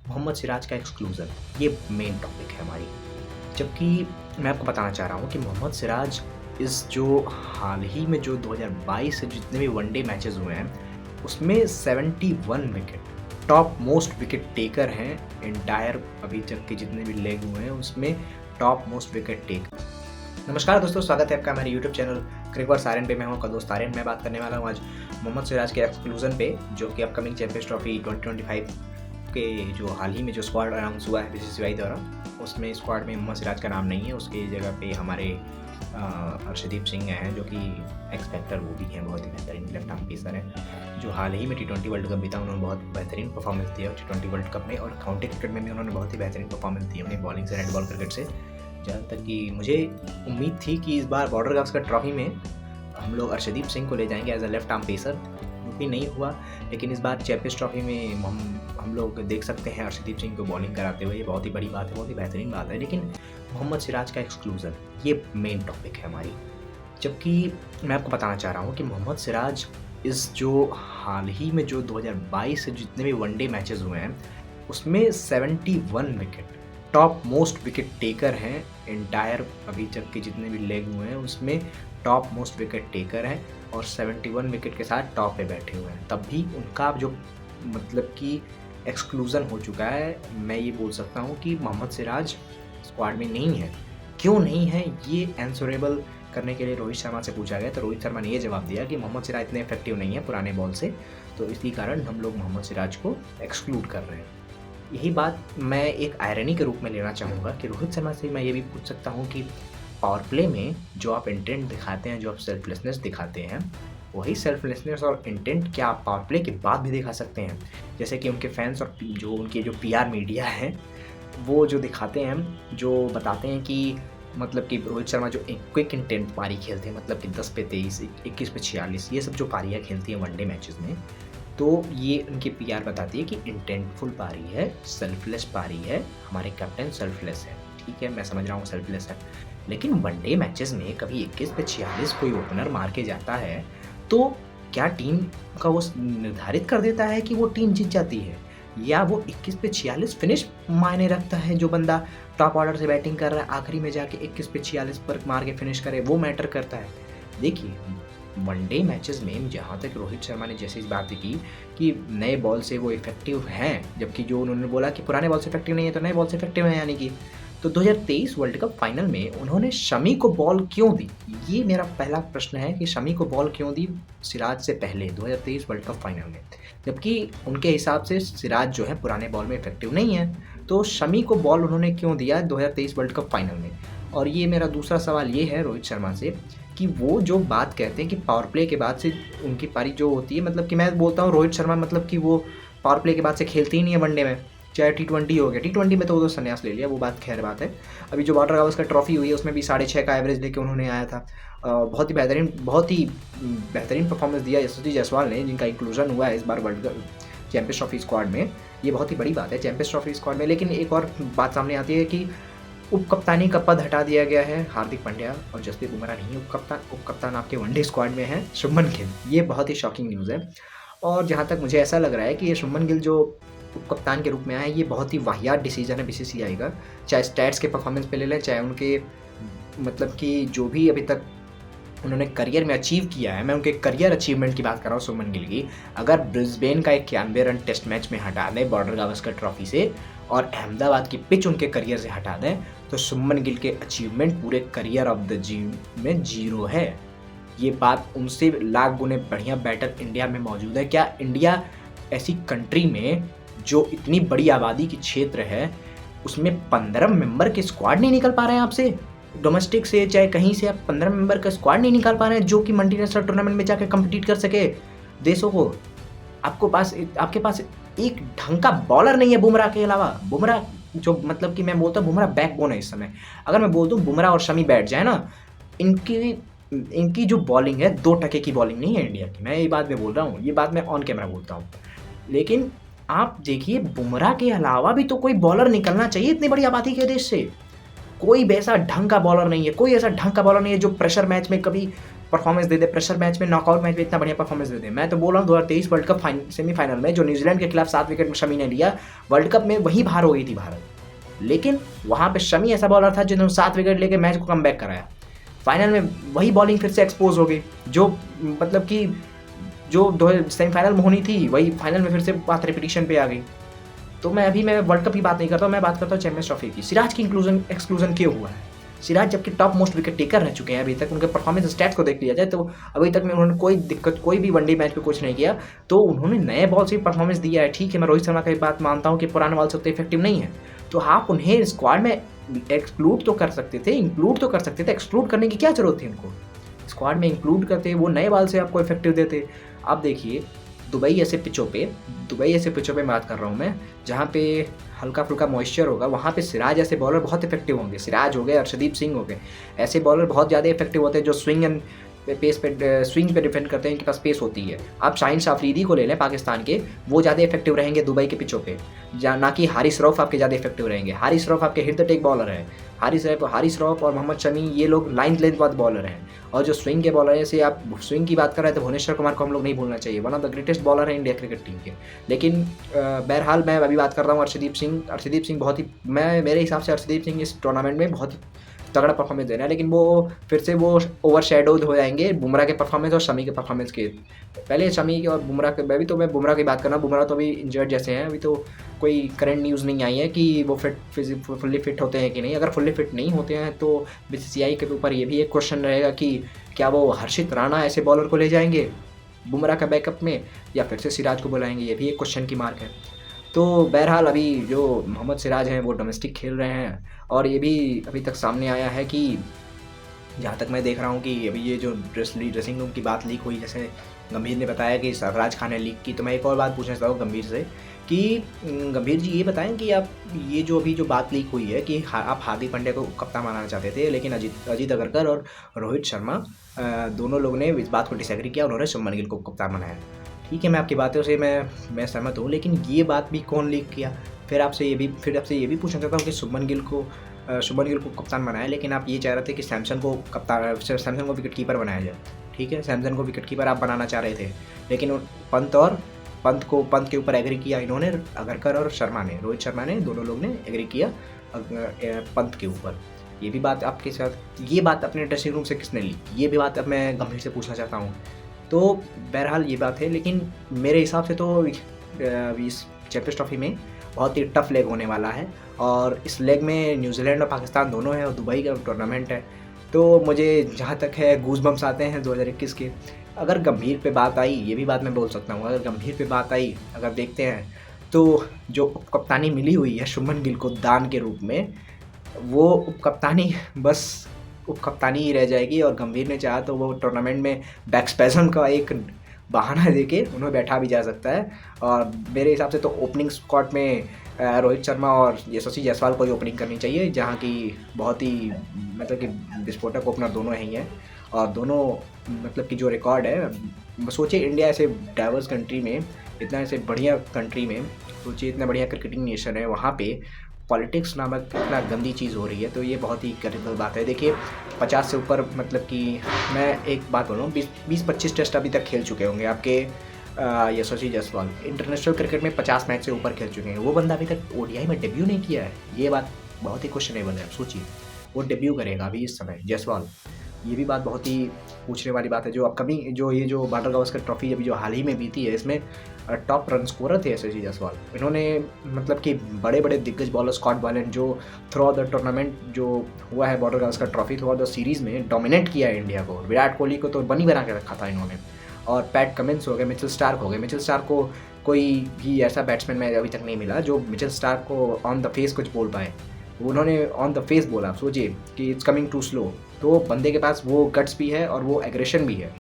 मोहम्मद सिराज का एक्सक्लूज़न, ये main topic है हमारी। जबकि मैं आपको बताना चाह रहा हूँ कि मोहम्मद सिराज जो हाल ही में जो 2022 से जितने भी वनडे मैचेस हुए हैं, उसमें 71 wicket, top most wicket taker हैं। एंटायर अभी तक के जितने भी लेग हुए हैं उसमें टॉप मोस्ट विकेट टेकर। नमस्कार दोस्तों, स्वागत है आपका हमारे यूट्यूब चैनल क्रिकेट आर्यन पे। मैं हूं आपका दोस्त आर्यन। मैं बात करने वाला हूं आज मोहम्मद सिराज के एक्सक्लूज़न पे, जो कि अपकमिंग चैंपियंस ट्रॉफी 2025 के जो हाल ही में जो स्क्वाड अनाउंस हुआ है बीसीसीआई द्वारा, उसमें स्क्वाड में मोहम्मद सिराज का नाम नहीं है। उसकी जगह पे हमारे अर्शदीप सिंह हैं, जो कि एक्स फैक्टर वो भी हैं, बहुत ही बेहतरीन लेफ्ट आर्म पेसर हैं, जो हाल ही में T20 वर्ल्ड कप बीता उन्होंने बहुत बेहतरीन परफॉर्मेंस दिया T20 वर्ल्ड कप में, और काउंटी क्रिकेट में भी उन्होंने बहुत ही बेहतरीन परफॉर्मेंस दी अपनी बॉलिंग से, रेड बॉल क्रिकेट से। जहाँ तक कि मुझे उम्मीद थी कि इस बार बॉर्डर गावस्कर ट्रॉफी में हम लोग अर्शदीप सिंह को ले जाएंगे as a left arm pacer, जो कि नहीं हुआ। लेकिन इस बार चैंपियंस ट्रॉफी में हम लोग देख सकते हैं अर्शदीप सिंह को बॉलिंग कराते हुए। ये बहुत ही बड़ी बात है, बहुत ही बेहतरीन बात है। लेकिन मोहम्मद सिराज का एक्सक्लूज़न, ये मेन टॉपिक है हमारी। जबकि मैं आपको बताना चाह रहा हूँ कि मोहम्मद सिराज जो हाल ही में जो 2022 से जितने भी वनडे मैचेस हुए हैं, उसमें 71 wicket, top most wicket taker हैं। एंटायर अभी तक के जितने भी लेग हुए हैं उसमें टॉप मोस्ट विकेट टेकर हैं, और 71 विकेट के साथ टॉप पे बैठे हुए हैं। तब भी उनका जो मतलब कि एक्सक्लूज़न हो चुका है। मैं ये बोल सकता हूँ कि मोहम्मद सिराज स्क्वाड में नहीं है। क्यों नहीं है, ये आंसरेबल करने के लिए रोहित शर्मा से पूछा गया, तो रोहित शर्मा ने ये जवाब दिया कि मोहम्मद सिराज इतने इफेक्टिव नहीं है पुराने बॉल से, तो इसी कारण हम लोग मोहम्मद सिराज को एक्सक्लूड कर रहे हैं। यही बात मैं एक आयरनी के रूप में लेना चाहूँगा कि रोहित शर्मा से मैं ये भी पूछ सकता हूँ कि पावर प्ले में जो आप इंटेंट दिखाते हैं, जो आप सेल्फलेसनेस दिखाते हैं, वही सेल्फलेसनेस और इंटेंट क्या आप पावर प्ले के बाद भी दिखा सकते हैं? जैसे कि उनके फैंस और जो उनके जो पीआर मीडिया है, वो जो दिखाते हैं, जो बताते हैं कि मतलब कि रोहित शर्मा जो एक क्विक इंटेंट पारी खेलते हैं, मतलब कि 10 पे 23, 21 पे 46, ये सब जो पारियाँ खेलती हैं वनडे मैचेस में, तो ये उनकी पीआर बताती है कि इंटेंटफुल पारी है, सेल्फलेस पारी है, हमारे कैप्टन सेल्फलेस है। ठीक है, मैं समझ रहा हूँ सेल्फलेस है, लेकिन वनडे मैचेस में कभी 21 पे 46 कोई ओपनर मार के जाता है, तो क्या टीम का वो निर्धारित कर देता है कि वो टीम जीत जाती है, या वो 21 पे 46 फिनिश मायने रखता है? जो बंदा टॉप ऑर्डर से बैटिंग कर रहा है, आखिरी में जाके 21 पे 46 पर मार के फिनिश करे, वो मैटर करता है। देखिए, वनडे मैचेस में जहाँ तक रोहित शर्मा ने जैसे इस बात की कि नए बॉल से वो इफेक्टिव हैं, जबकि जो उन्होंने बोला कि पुराने बॉल से इफेक्टिव नहीं है, तो नए बॉल से इफेक्टिव है, यानी कि तो 2023 वर्ल्ड कप फाइनल में उन्होंने शमी को बॉल क्यों दी? ये मेरा पहला प्रश्न है कि शमी को बॉल क्यों दी सिराज से पहले 2023 वर्ल्ड कप फाइनल में, जबकि उनके हिसाब से सिराज जो है पुराने बॉल में इफेक्टिव नहीं है, तो शमी को बॉल उन्होंने क्यों दिया 2023 वर्ल्ड कप फाइनल में? और ये मेरा दूसरा सवाल ये है रोहित शर्मा से कि वो जो बात कहते हैं कि पावर प्ले के बाद से उनकी पारी जो होती है, मतलब कि मैं बोलता हूँ रोहित शर्मा मतलब कि वो पावर प्ले के बाद से खेलते ही नहीं है वनडे में, चाहे T20 हो गया। T20 में तो वो संन्यास ले लिया, वो बात खैर बात है। अभी जो बॉर्डर गावस्कर ट्रॉफी हुई है उसमें भी 6.5 का एवरेज लेके उन्होंने आया था। बहुत ही बेहतरीन परफॉर्मेंस दिया यशस्वी जायसवाल ने, जिनका इंक्लूजन हुआ है इस बार world cup champions trophy squad में। ये बहुत ही बड़ी बात है चैंपियंस ट्रॉफी स्क्वाड में। लेकिन एक और बात सामने आती है कि उप कप्तानी का पद हटा दिया गया है। हार्दिक पांड्या और जसप्रीत बुमराह नहीं उप कप्तान आपके वनडे स्क्वाड में है, शुभमन गिल। ये बहुत ही शॉकिंग न्यूज़ है, और जहाँ तक मुझे ऐसा लग रहा है कि ये शुभमन गिल जो उप कप्तान के रूप में आया है, ये बहुत ही वाहियात डिसीजन है बीसीसीआई का। चाहे स्टैट्स के परफॉर्मेंस पे ले लें, चाहे उनके मतलब कि जो भी अभी तक उन्होंने करियर में अचीव किया है, मैं उनके करियर अचीवमेंट की बात कर रहा हूँ शुभमन गिल की। अगर ब्रिस्बेन का 91 रन टेस्ट मैच में हटा दें बॉर्डर गावस्कर ट्रॉफी से, और अहमदाबाद की पिच उनके करियर से हटा दें, तो शुभमन गिल के अचीवमेंट पूरे करियर ऑफ द में 0 है। ये बात उनसे लाख गुने बढ़िया बैटर इंडिया में मौजूद है। क्या इंडिया ऐसी कंट्री में जो इतनी बड़ी आबादी की क्षेत्र है, उसमें 15 मेंबर के स्क्वाड नहीं निकल पा रहे हैं आपसे? डोमेस्टिक से चाहे कहीं से आप 15 मेंबर का स्क्वाड नहीं निकाल पा रहे हैं जो कि मल्टीनेशनल टूर्नामेंट में जाकर कम्पीट कर सके देशों को। आपके पास एक ढंग का बॉलर नहीं है बुमराह के अलावा। बुमराह जो मतलब कि मैं बोलता हूँ बुमराह बैकबोन है इस समय। अगर मैं बोल दूँ बुमराह और शमी बैठ जाए ना, इनकी जो बॉलिंग है 2% की बॉलिंग नहीं है इंडिया की। मैं ये बात में बोल रहा हूँ, ये बात मैं ऑन कैमरा बोलता हूँ। लेकिन आप देखिए, बुमराह के अलावा भी तो कोई बॉलर निकलना चाहिए इतनी बड़ी आबादी के देश से। कोई वैसा ढंग का बॉलर नहीं है, कोई ऐसा ढंग का बॉलर नहीं है जो प्रेशर मैच में कभी परफॉर्मेंस दे दे, प्रेशर मैच में, नॉकआउट मैच में इतना बढ़िया परफॉर्मेंस दे दे। मैं तो बोल रहा हूँ 2023 वर्ल्ड कप सेमीफाइनल में जो न्यूजीलैंड के खिलाफ 7 विकेट शमी ने लिया, वर्ल्ड कप में वहीं बाहर हो गई थी भारत, लेकिन वहाँ पे शमी ऐसा बॉलर था जिन्होंने 7 विकेट लेके मैच को कमबैक कराया। फाइनल में वही बॉलिंग फिर से एक्सपोज हो गई, जो मतलब कि जो सेमीफाइनल में होनी थी वही फाइनल में फिर से बात रिपीटिशन पे आ गई। तो मैं वर्ल्ड कप की बात नहीं करता हूँ, मैं बात करता हूँ चैंपियंस ट्रॉफी की। सिराज की एक्सक्लूजन क्यों हुआ है? सिराज जबकि टॉप मोस्ट विकेट टेकर रह चुके हैं अभी तक, उनके परफॉर्मेंस स्टैट्स को देख लिया जाए तो अभी तक में उन्होंने कोई दिक्कत, कोई भी वनडे मैच पे कुछ नहीं किया। तो उन्होंने नए बॉल से परफॉर्मेंस दिया है, ठीक है, मैं रोहित शर्मा की बात मानता हूँ कि पुराने बॉल से उतने इफेक्टिव नहीं है, तो आप उन्हें स्क्वाड में एक्सक्लूड तो कर सकते थे, इंक्लूड तो कर सकते थे। एक्सक्लूड करने की क्या जरूरत थी उनको? स्क्वाड में इंक्लूड करते, वो नए बॉल से आपको इफेक्टिव देते। आप देखिए दुबई ऐसे पिचों पे बात कर रहा हूँ मैं, जहाँ पे हल्का फुल्का मॉइस्चर होगा, वहाँ पे सिराज ऐसे बॉलर बहुत इफेक्टिव होंगे। सिराज हो गए, अर्शदीप सिंह हो गए, ऐसे बॉलर बहुत ज़्यादा इफेक्टिव होते हैं जो स्विंग पे डिफेंड करते हैं, इनके पास पेस होती है। आप शाहीन अफरीदी को ले लें पाकिस्तान के, वो ज़्यादा इफेक्टिव रहेंगे दुबई के पिचों पे, ना कि हारिस रऊफ आपके ज़्यादा इफेक्टिव रहेंगे। हारिस रऊफ आपके हिट द टेक बॉलर है। हारिस रऊफ और मोहम्मद शमी ये लोग लाइन लेंथ वाले बॉलर हैं। और जो स्विंग के बॉलर हैं, जैसे आप स्विंग की बात कर रहे हैं तो भुवनेश्वर कुमार को हम लोग नहीं भूलना चाहिए, one of the greatest bowler है इंडिया क्रिकेट टीम के। लेकिन बहरहाल मैं अभी बात कर रहा हूँ अर्शदीप सिंह बहुत ही, मेरे हिसाब से अर्शदीप सिंह इस टूर्नामेंट में बहुत ही तगड़ा परफॉर्मेंस दे रहा है, लेकिन वो फिर से वो ओवर शेडोड हो जाएंगे बुमराह के परफॉर्मेंस और शमी के परफॉर्मेंस के। पहले शमी के और बुमराह के, मैं बुमराह की बात करना, बुमराह तो अभी इंजर्ड जैसे हैं, अभी तो कोई करंट न्यूज़ नहीं आई है कि वो फुल्ली फिट होते हैं कि नहीं। अगर फुल्ली फिट नहीं होते हैं तो बीसीसीआई के ऊपर ये भी एक क्वेश्चन रहेगा कि क्या वो हर्षित राणा ऐसे बॉलर को ले जाएंगे बुमराह का बैकअप में, या फिर से सिराज को बुलाएंगे, ये भी एक क्वेश्चन की मार्क है। तो बहरहाल अभी जो मोहम्मद सिराज हैं वो डोमेस्टिक खेल रहे हैं, और ये भी अभी तक सामने आया है कि जहाँ तक मैं देख रहा हूँ कि अभी ये जो ड्रेसिंग रूम की बात लीक हुई, जैसे गंभीर ने बताया कि सरफराज खान ने लीक की, तो मैं एक और बात पूछना चाहता हूँ गंभीर से कि गंभीर जी ये बताएं कि आप ये जो अभी जो बात लीक हुई है कि आप हार्दिक पांड्या को कप्तान बनाना चाहते थे, लेकिन अजीत अगरकर और रोहित शर्मा दोनों लोगों ने इस बात को डिसएग्री किया, उन्होंने शुभमन गिल को कप्तान बनाया। ठीक है, मैं आपकी बातों से मैं सहमत हूँ, लेकिन ये बात भी कौन लीक किया? फिर आपसे ये भी पूछना चाहता हूँ कि शुभमन गिल को कप्तान बनाया, लेकिन आप ये चाह रहे थे कि सैमसन को विकेट कीपर बनाया जाए। ठीक है, सैमसन को विकेट कीपर आप बनाना चाह रहे थे, लेकिन पंत के ऊपर एग्री किया इन्होंने, अगरकर और रोहित शर्मा ने, दोनों लोग ने एग्री किया पंत के ऊपर। ये भी बात आपके साथ, ये बात अपने ड्रेसिंग रूम से किसने ली, ये भी बात अब मैं गंभीर से पूछना चाहता हूँ। तो बहरहाल ये बात है, लेकिन मेरे हिसाब से तो इस चैंपियंस ट्रॉफी में बहुत ही टफ लेग होने वाला है, और इस लेग में न्यूजीलैंड और पाकिस्तान दोनों हैं और दुबई का टूर्नामेंट है। तो मुझे जहाँ तक है गूज़बम्स आते हैं 2021 के। अगर गंभीर पे बात आई, ये भी बात मैं बोल सकता हूँ, अगर गंभीर पे बात आई, अगर देखते हैं तो जो उपकप्तानी मिली हुई है शुभमन गिल को दान के रूप में, वो उपकप्तानी बस उपकप्तानी ही रह जाएगी, और गंभीर ने चाहा तो वो टूर्नामेंट में बैकस्पैज़म का एक बहाना देके उन्हें बैठा भी जा सकता है। और मेरे हिसाब से तो ओपनिंग स्क्वाड में रोहित शर्मा और यशस्वी जायसवाल को ही ओपनिंग करनी चाहिए, जहाँ की बहुत ही मतलब कि विस्फोटक ओपनर दोनों ही हैं, और दोनों मतलब कि जो रिकॉर्ड है, सोचिए इंडिया ऐसे डाइवर्स कंट्री में, इतना ऐसे बढ़िया कंट्री में, सोचिए इतना बढ़िया क्रिकेटिंग नेशन है, वहाँ पे पॉलिटिक्स नामक इतना गंदी चीज़ हो रही है, तो ये बहुत ही क्रिटिकल बात है। देखिए 50 से ऊपर, मतलब कि मैं एक बात बोल रहा हूँ, 20-25 टेस्ट अभी तक खेल चुके होंगे आपके यशस्वी जायसवाल। इंटरनेशनल क्रिकेट में 50 मैच से ऊपर खेल चुके हैं, वो बंदा अभी तक ओडीआई में डेब्यू नहीं किया है। ये बात बहुत ही क्वेश्चनेबल है। सोचिए वो डेब्यू करेगा अभी इस समय जायसवाल, ये भी बात बहुत ही पूछने वाली बात है। जो अपकमिंग जो बॉर्डर गावस्कर ट्रॉफी अभी जो हाल ही में बीती है, इसमें टॉप रन स्कोरर थे यशस्वी जायसवाल। इन्होंने मतलब कि बड़े बड़े दिग्गज बॉलर, स्कॉट बैलेंट, जो थ्रू आउट द टूर्नामेंट जो हुआ है border Gavaskar trophy, through out the series में डोमिनेट किया है इंडिया को। विराट कोहली को तो बनी बना के रखा था इन्होंने, और पैट कमिंस हो गए, मिचेल स्टार्क हो गए। मिचेल स्टार्क को कोई भी ऐसा बैट्समैन में अभी तक नहीं मिला जो मिचेल स्टार्क को ऑन द फेस कुछ बोल पाए। उन्होंने ऑन द फेस बोला, सोचिए कि इट्स कमिंग टू स्लो। तो बंदे के पास वो गट्स भी है और वो एग्रेशन भी है।